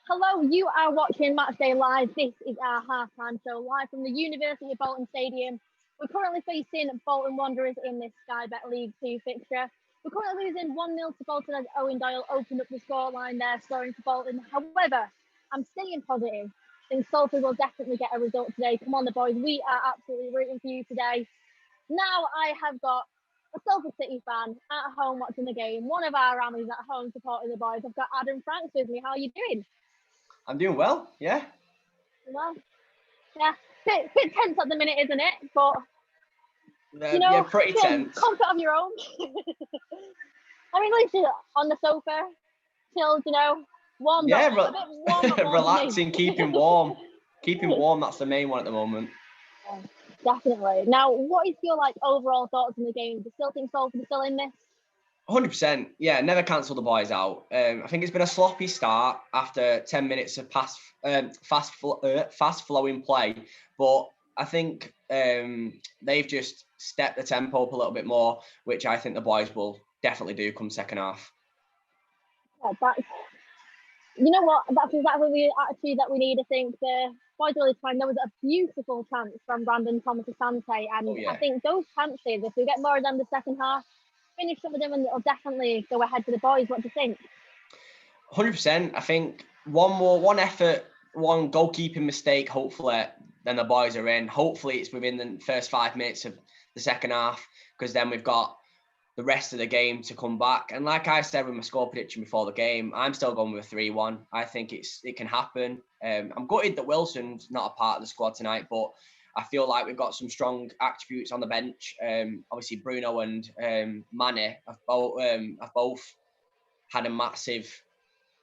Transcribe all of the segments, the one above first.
Hello, you are watching Matchday Live. This is our halftime show live from the University of Bolton Stadium. We're currently facing Bolton Wanderers in this Sky Bet League 2 fixture. We're currently losing 1-0 to Bolton as Owen Doyle opened up the scoreline there, scoring for Bolton. However, I'm staying positive. I think Salford will definitely get a result today. Come on, the boys. We are absolutely rooting for you today. Now I have got a Salford City fan at home watching the game. One of our Rammies at home supporting the boys. I've got Adam Franks with me. How are you doing? I'm doing well, yeah. Well, yeah, bit tense at the minute, isn't it? But yeah, pretty tense. Comfort of your own. I mean, at least you're on the sofa, chilled, warmed up, a bit warm up. Relaxing, keeping warm. Keeping warm, that's the main one at the moment. Yeah, definitely. Now, what is your overall thoughts on the game? Do you still think Salford is still in this? 100%. Yeah, never cancel the boys out. I think it's been a sloppy start after 10 minutes of fast flowing play, but I think they've just stepped the tempo up a little bit more, which I think the boys will definitely do come second half. Yeah, you know what? That's exactly the attitude that we need. I think the boys really trying. There was a beautiful chance from Brandon Thomas Asante, and I think those chances, if we get more of them the second half, finish some of them, and it'll definitely go ahead for the boys. What do you think? 100%. I think one effort, one goalkeeping mistake, hopefully, then the boys are in. Hopefully it's within the first 5 minutes of the second half, because then we've got the rest of the game to come back. And like I said with my score prediction before the game, I'm still going with a 3-1. I think it can happen. I'm gutted that Wilson's not a part of the squad tonight, but I feel like we've got some strong attributes on the bench. Obviously, Bruno and Mane have both had a massive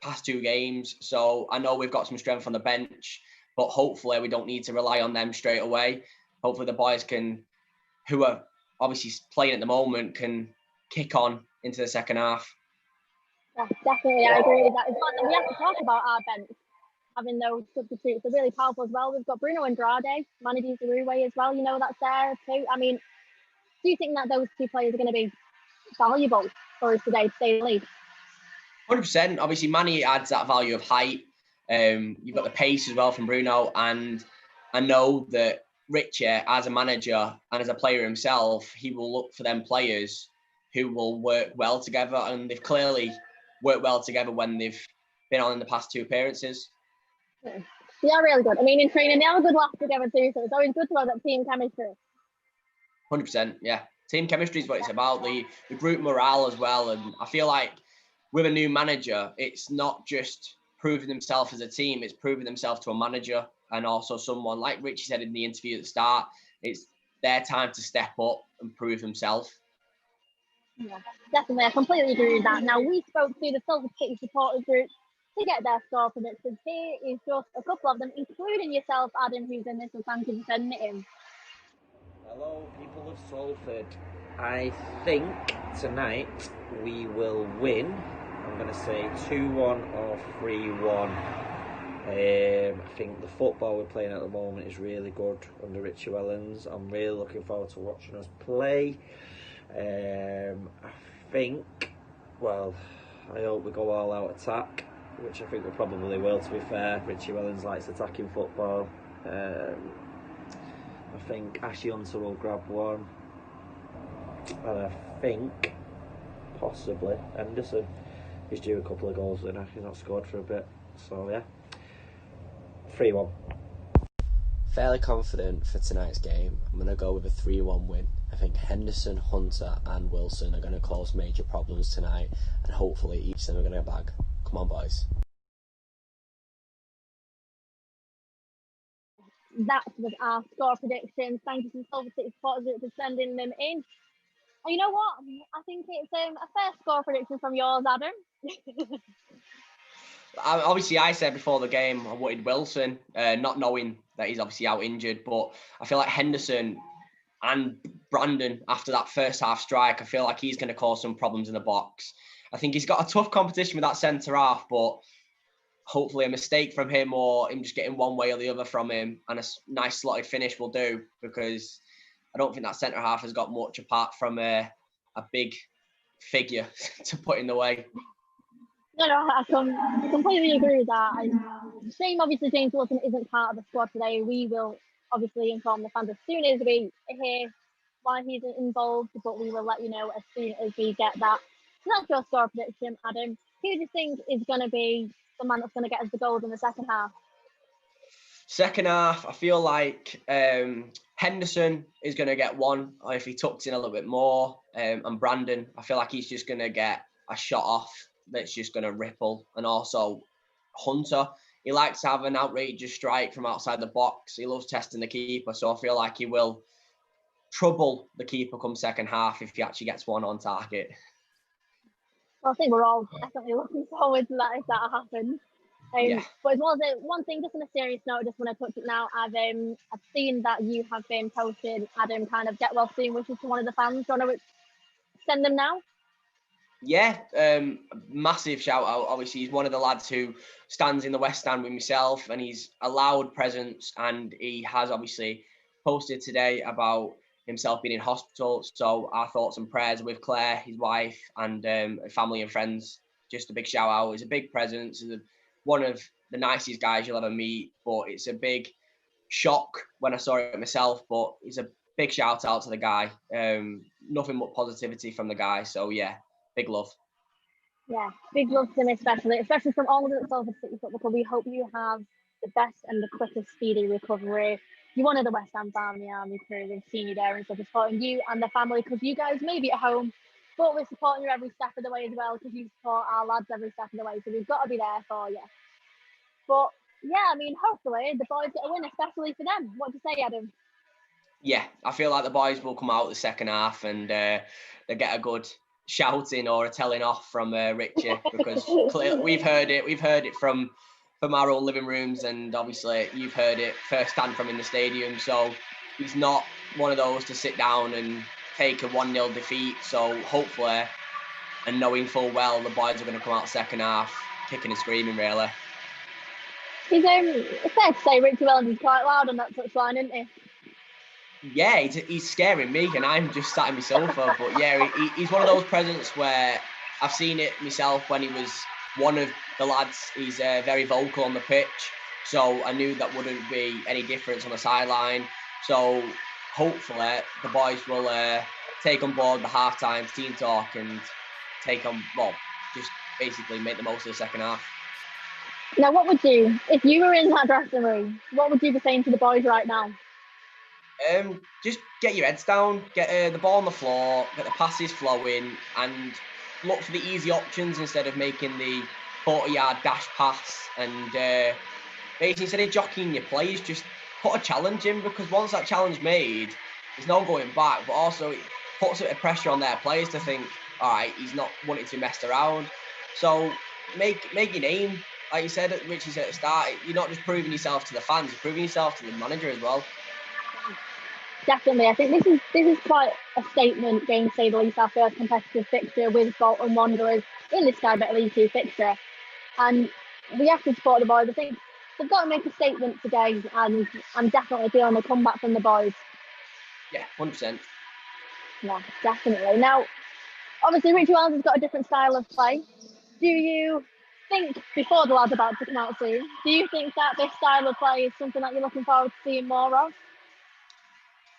past 2 games. So I know we've got some strength on the bench, but hopefully we don't need to rely on them straight away. Hopefully the boys who are obviously playing at the moment, can kick on into the second half. Yeah, definitely. I agree with that. It's fun. We have to talk about our bench. Having those substitutes are really powerful as well. We've got Bruno Andrade, Manedy Zaroué as well. That's there too. I mean, do you think that those 2 players are going to be valuable for us today, to say the least? 100%. Obviously, Manny adds that value of height. You've got the pace as well from Bruno, and I know that Richie, as a manager and as a player himself, he will look for them players who will work well together, and they've clearly worked well together when they've been on in the past 2 appearances. Yeah, they are really good. I mean, in training, they have a good laugh together too, so it's always good to have that team chemistry. 100%, yeah. Team chemistry is what it's about, the group morale as well, and I feel like with a new manager, it's not just proving themselves as a team, it's proving themselves to a manager, and also someone, like Richie said in the interview at the start, it's their time to step up and prove themselves. Yeah, definitely. I completely agree with that. Now, we spoke to the Salford City supporters group to get their score predictions. Here is just a couple of them, including yourself, Adam, who's in this, so thank you for sending it in. Hello, people of Salford. I think tonight we will win. I'm going to say 2-1 or 3-1. I think the football we're playing at the moment is really good under Richie Wellens. I'm really looking forward to watching us play. I hope we go all out attack, which I think we probably will, to be fair. Richie Wellens likes attacking football. I think Ashley Hunter will grab one. And I think possibly Henderson is due a couple of goals and he's not scored for a bit. So yeah, 3-1. Fairly confident for tonight's game. I'm going to go with a 3-1 win. I think Henderson, Hunter and Wilson are going to cause major problems tonight, and hopefully each of them are going to bag. Come on, boys. That was our score predictions. Thank you to the Salford City supporters for sending them in. And you know what? I think it's a fair score prediction from yours, Adam. Obviously, I said before the game I wanted Wilson, not knowing that he's obviously out injured, but I feel like Henderson and Brandon, after that first half strike, I feel like he's going to cause some problems in the box. I think he's got a tough competition with that centre half, but hopefully a mistake from him or him just getting one way or the other from him and a nice slotted finish will do, because I don't think that centre half has got much apart from a big figure to put in the way. No, I completely agree with that. Shame, obviously, James Wilson isn't part of the squad today. We will obviously inform the fans as soon as we hear why he's involved, but we will let you know as soon as we get that. So that's your score prediction, Adam. Who do you think is going to be the man that's going to get us the goals in the second half? Second half, I feel like Henderson is going to get one, or if he tucks in a little bit more. And Brandon, I feel like he's just going to get a shot off that's just going to ripple. And also Hunter, he likes to have an outrageous strike from outside the box. He loves testing the keeper, so I feel like he will trouble the keeper come second half if he actually gets one on target. Well, I think we're all definitely looking forward to that if that happens. But as well as one thing, just on a serious note, I just want to touch it now. I've seen that you have been posted, Adam, kind of get well soon wishes to one of the fans. Do you want to send them now? Yeah, massive shout out. Obviously, he's one of the lads who stands in the West Stand with myself, and he's a loud presence. And he has obviously posted today about himself being in hospital. So our thoughts and prayers with Claire, his wife, and family and friends. Just a big shout out. He's a big presence. He's one of the nicest guys you'll ever meet. But it's a big shock when I saw it myself. But it's a big shout out to the guy. Nothing but positivity from the guy. So yeah. Big love. Yeah, big love to him especially from all of us at Salford City Football Club. We hope you have the best and the quickest speedy recovery. You're one of the West Ham family, Army crew. We've seen you there and stuff, supporting you and the family, because you guys may be at home, but we're supporting you every step of the way as well, because you support our lads every step of the way. So we've got to be there for you. But yeah, I mean, hopefully the boys get a win, especially for them. What do you say, Adam? Yeah, I feel like the boys will come out the second half and they get a good shouting or a telling off from Richie, because clearly we've heard it from our own living rooms, and obviously you've heard it firsthand from in the stadium. So he's not one of those to sit down and take a 1-0 defeat. So hopefully, and knowing full well the boys are going to come out second half kicking and screaming really. It's fair to say Richie Wellens is quite loud on that touchline, isn't he? Yeah, he's scaring me, and I'm just sat in my sofa. But yeah, he's one of those presents where I've seen it myself when he was one of the lads. He's very vocal on the pitch, so I knew that wouldn't be any difference on the sideline. So hopefully the boys will take on board the halftime team talk and just basically make the most of the second half. Now, what would you, if you were in that dressing room, what would you be saying to the boys right now? Just get your heads down, get the ball on the floor, get the passes flowing, and look for the easy options instead of making the 40-yard dash pass. And basically, instead of jockeying your plays, just put a challenge in, because once that challenge made, there's no going back. But also, it puts a bit of pressure on their players to think, all right, he's not wanting to mess around. So make your name. Like you said, Richie said at the start, you're not just proving yourself to the fans, you're proving yourself to the manager as well. Definitely, I think this is quite a statement game, to say the least. Our first competitive fixture with Bolton Wanderers in this Sky Bet League 2 fixture, and we have to support the boys. I think they've got to make a statement today, and I'm definitely feeling a comeback from the boys. Yeah, 100%. Yeah, definitely. Now, obviously, Richie Wellens has got a different style of play. Do you think, before the lads are about to come out soon, do you think that this style of play is something that you're looking forward to seeing more of?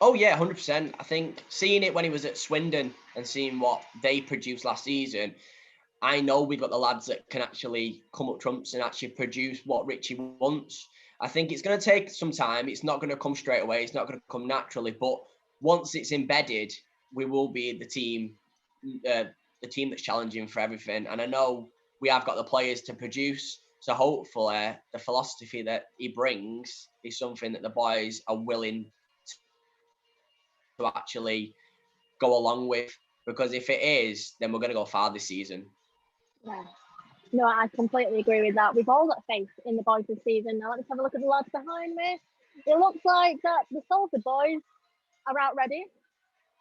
Oh yeah, 100%. I think seeing it when he was at Swindon and seeing what they produced last season, I know we've got the lads that can actually come up trumps and actually produce what Richie wants. I think it's going to take some time. It's not going to come straight away. It's not going to come naturally. But once it's embedded, we will be the team that's challenging for everything. And I know we have got the players to produce. So hopefully the philosophy that he brings is something that the boys are willing to actually go along with, because if it is, then we're going to go far this season. Yeah. No, I completely agree with that. We've all got faith in the boys this season. Now let's have a look at the lads behind me. It looks like that the Salford boys are out ready.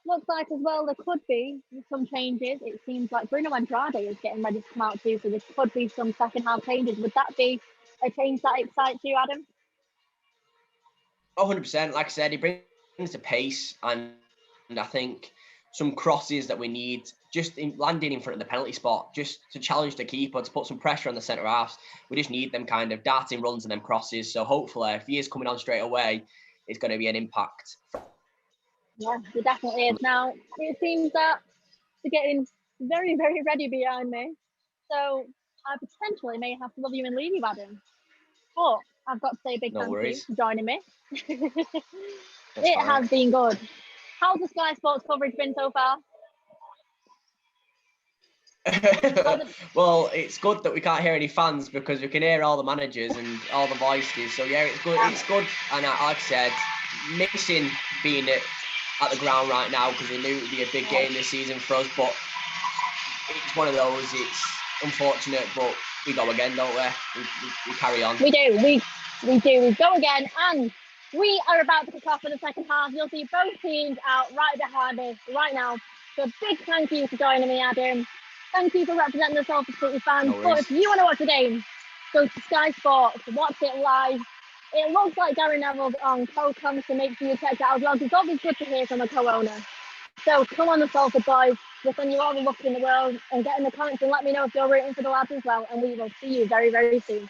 Looks like as well there could be some changes. It seems like Bruno Andrade is getting ready to come out too, so there could be some second half changes. Would that be a change that excites you, Adam? 100%. Like I said, he brings the pace, and I think some crosses that we need, just landing in front of the penalty spot, just to challenge the keeper, to put some pressure on the centre halves. We just need them kind of darting runs and them crosses. So hopefully, if he is coming on straight away, it's going to be an impact. Yeah, it definitely is. Now, it seems that they're getting very, very ready behind me. So I potentially may have to love you and leave you, Adam. But I've got to say a big thank you for joining me. It has been good. How's the Sky Sports coverage been so far? Well, it's good that we can't hear any fans because we can hear all the managers and all the voices. So yeah, it's good. It's good. And like I said, missing being at the ground right now because we knew it would be a big game this season for us. But it's one of those. It's unfortunate, but we go again, don't we? We carry on. We do. We do. We go again, and we are about to kick off for the second half. You'll see both teams out right behind me right now. So big thank you for joining me, Adam. Thank you for representing the Salford City fans. But if you want to watch the game, go to Sky Sports, watch it live. It looks like Gary Neville's on co-com, so make sure you check that out as well. It's always good to hear from a co-owner. So come on the Salford boys. We'll send you all the luck in the world and get in the comments and let me know if you're rooting for the lads as well. And we will see you very, very soon.